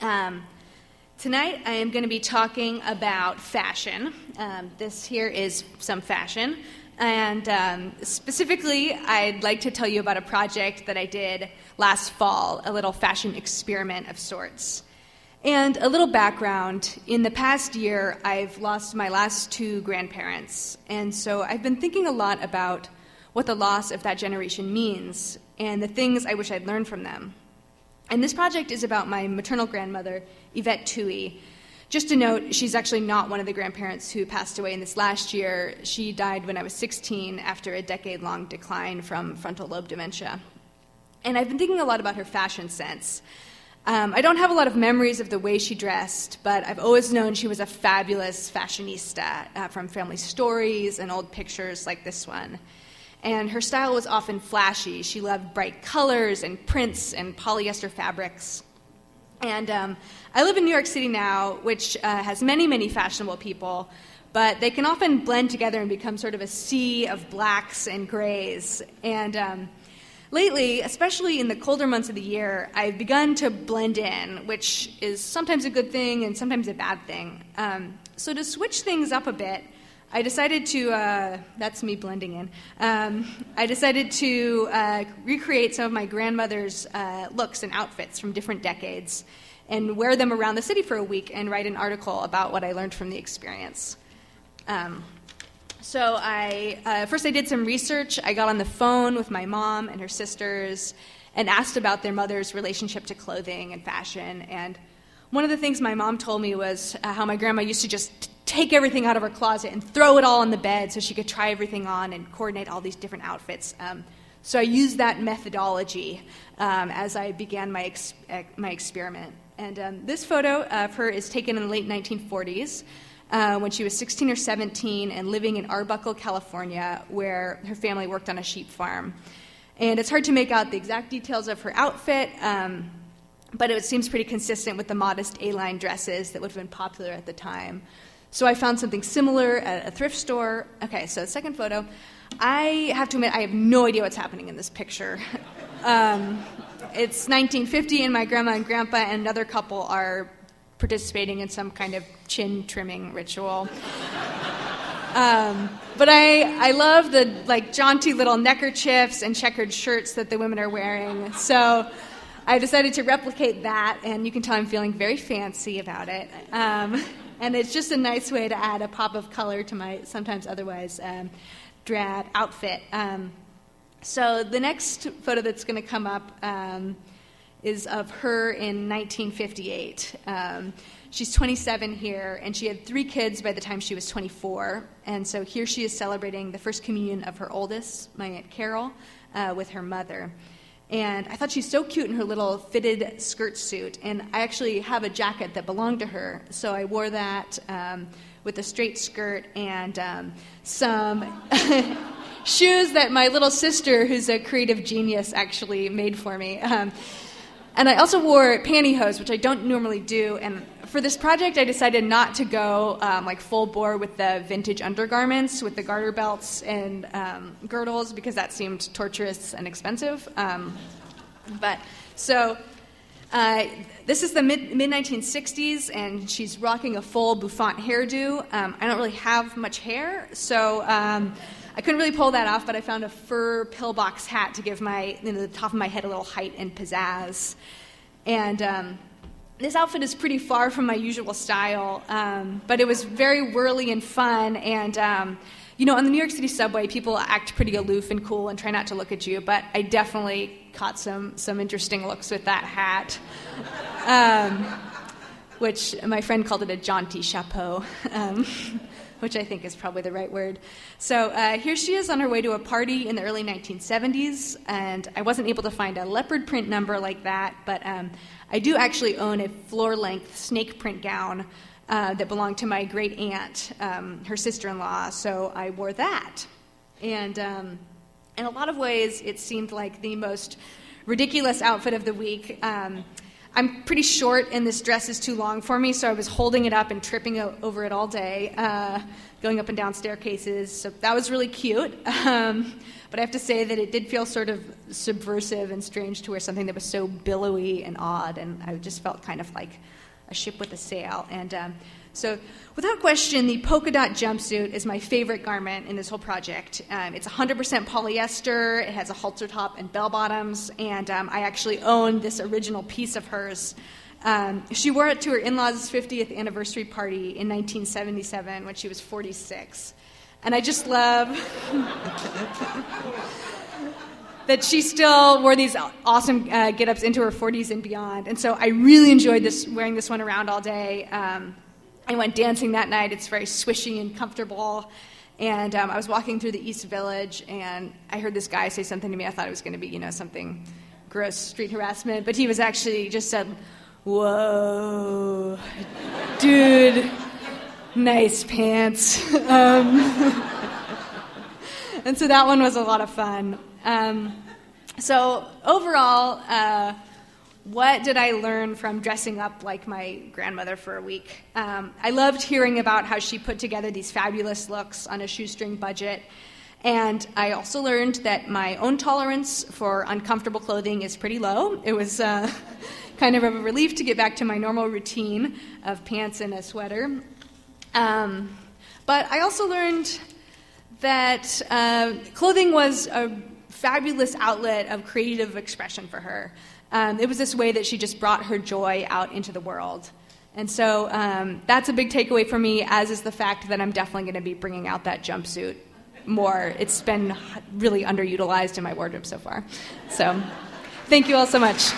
Tonight I am going to be talking about fashion. This here is some fashion. And specifically, I'd like to tell you about a project that I did last fall, a little fashion experiment of sorts. And a little background, in the past year, I've lost my last two grandparents. And so I've been thinking a lot about what the loss of that generation means and the things I wish I'd learned from them. And this project is about my maternal grandmother, Yvette Toohey. Just to note, she's actually not one of the grandparents who passed away in this last year. She died when I was 16 after a decade-long decline from frontal lobe dementia. And I've been thinking a lot about her fashion sense. I don't have a lot of memories of the way she dressed, but I've always known she was a fabulous fashionista from family stories and old pictures like this one. And her style was often flashy. She loved bright colors and prints and polyester fabrics. And I live in New York City now, which has many, many fashionable people, but they can often blend together and become sort of a sea of blacks and grays. And lately, especially in the colder months of the year, I've begun to blend in, which is sometimes a good thing and sometimes a bad thing. So to switch things up a bit, I decided to, that's me blending in, I decided to recreate some of my grandmother's looks and outfits from different decades and wear them around the city for a week and write an article about what I learned from the experience. So first I did some research. I got on the phone with my mom and her sisters and asked about their mother's relationship to clothing and fashion. And one of the things my mom told me was how my grandma used to just take everything out of her closet and throw it all on the bed so she could try everything on and coordinate all these different outfits. So I used that methodology as I began my experiment. And this photo of her is taken in the late 1940s when she was 16 or 17 and living in Arbuckle, California, where her family worked on a sheep farm. And it's hard to make out the exact details of her outfit, but it seems pretty consistent with the modest A-line dresses that would have been popular at the time. So I found something similar at a thrift store. Okay, so the second photo. I have to admit, I have no idea what's happening in this picture. It's 1950, and my grandma and grandpa and another couple are participating in some kind of chin trimming ritual. But I love the jaunty little neckerchiefs and checkered shirts that the women are wearing. So I decided to replicate that, and you can tell I'm feeling very fancy about it. And it's just a nice way to add a pop of color to my sometimes otherwise drab outfit. So the next photo that's going to come up is of her in 1958. She's 27 here, and she had 3 kids by the time she was 24. And so here she is celebrating the first communion of her oldest, my Aunt Carol, with her mother. And I thought she's so cute in her little fitted skirt suit. And I actually have a jacket that belonged to her. So I wore that with a straight skirt and some shoes that my little sister, who's a creative genius, actually made for me. And I also wore pantyhose, which I don't normally do. And for this project, I decided not to go full bore with the vintage undergarments with the garter belts and girdles because that seemed torturous and expensive. This is the mid-1960s, and she's rocking a full bouffant hairdo. I don't really have much hair, so I couldn't really pull that off, but I found a fur pillbox hat to give the top of my head a little height and pizzazz. And this outfit is pretty far from my usual style, but it was very whirly and fun. And, on the New York City subway, people act pretty aloof and cool and try not to look at you, but I definitely caught some interesting looks with that hat, which my friend called it a jaunty chapeau. Which I think is probably the right word. So here she is on her way to a party in the early 1970s, and I wasn't able to find a leopard print number like that, but I do actually own a floor-length snake print gown that belonged to my great aunt, her sister-in-law, so I wore that. And in a lot of ways, it seemed like the most ridiculous outfit of the week. I'm pretty short, and this dress is too long for me, so I was holding it up and tripping over it all day, going up and down staircases. So that was really cute. But I have to say that it did feel sort of subversive and strange to wear something that was so billowy and odd, and I just felt kind of like a ship with a sail. And so without question, the polka dot jumpsuit is my favorite garment in this whole project. It's 100% polyester, it has a halter top and bell bottoms, and I actually own this original piece of hers. She wore it to her in-laws' 50th anniversary party in 1977 when she was 46. And I just love that she still wore these awesome get-ups into her 40s and beyond. And so I really enjoyed wearing this one around all day. I went dancing that night. It's very swishy and comfortable. And I was walking through the East Village, and I heard this guy say something to me. I thought it was going to be, something gross, street harassment. But he was actually just said, "Whoa, dude. Nice pants." And so that one was a lot of fun. So overall, what did I learn from dressing up like my grandmother for a week? I loved hearing about how she put together these fabulous looks on a shoestring budget. And I also learned that my own tolerance for uncomfortable clothing is pretty low. It was kind of a relief to get back to my normal routine of pants and a sweater. But I also learned that clothing was a fabulous outlet of creative expression for her. It was this way that she just brought her joy out into the world. And so that's a big takeaway for me, as is the fact that I'm definitely going to be bringing out that jumpsuit more. It's been really underutilized in my wardrobe so far. So thank you all so much.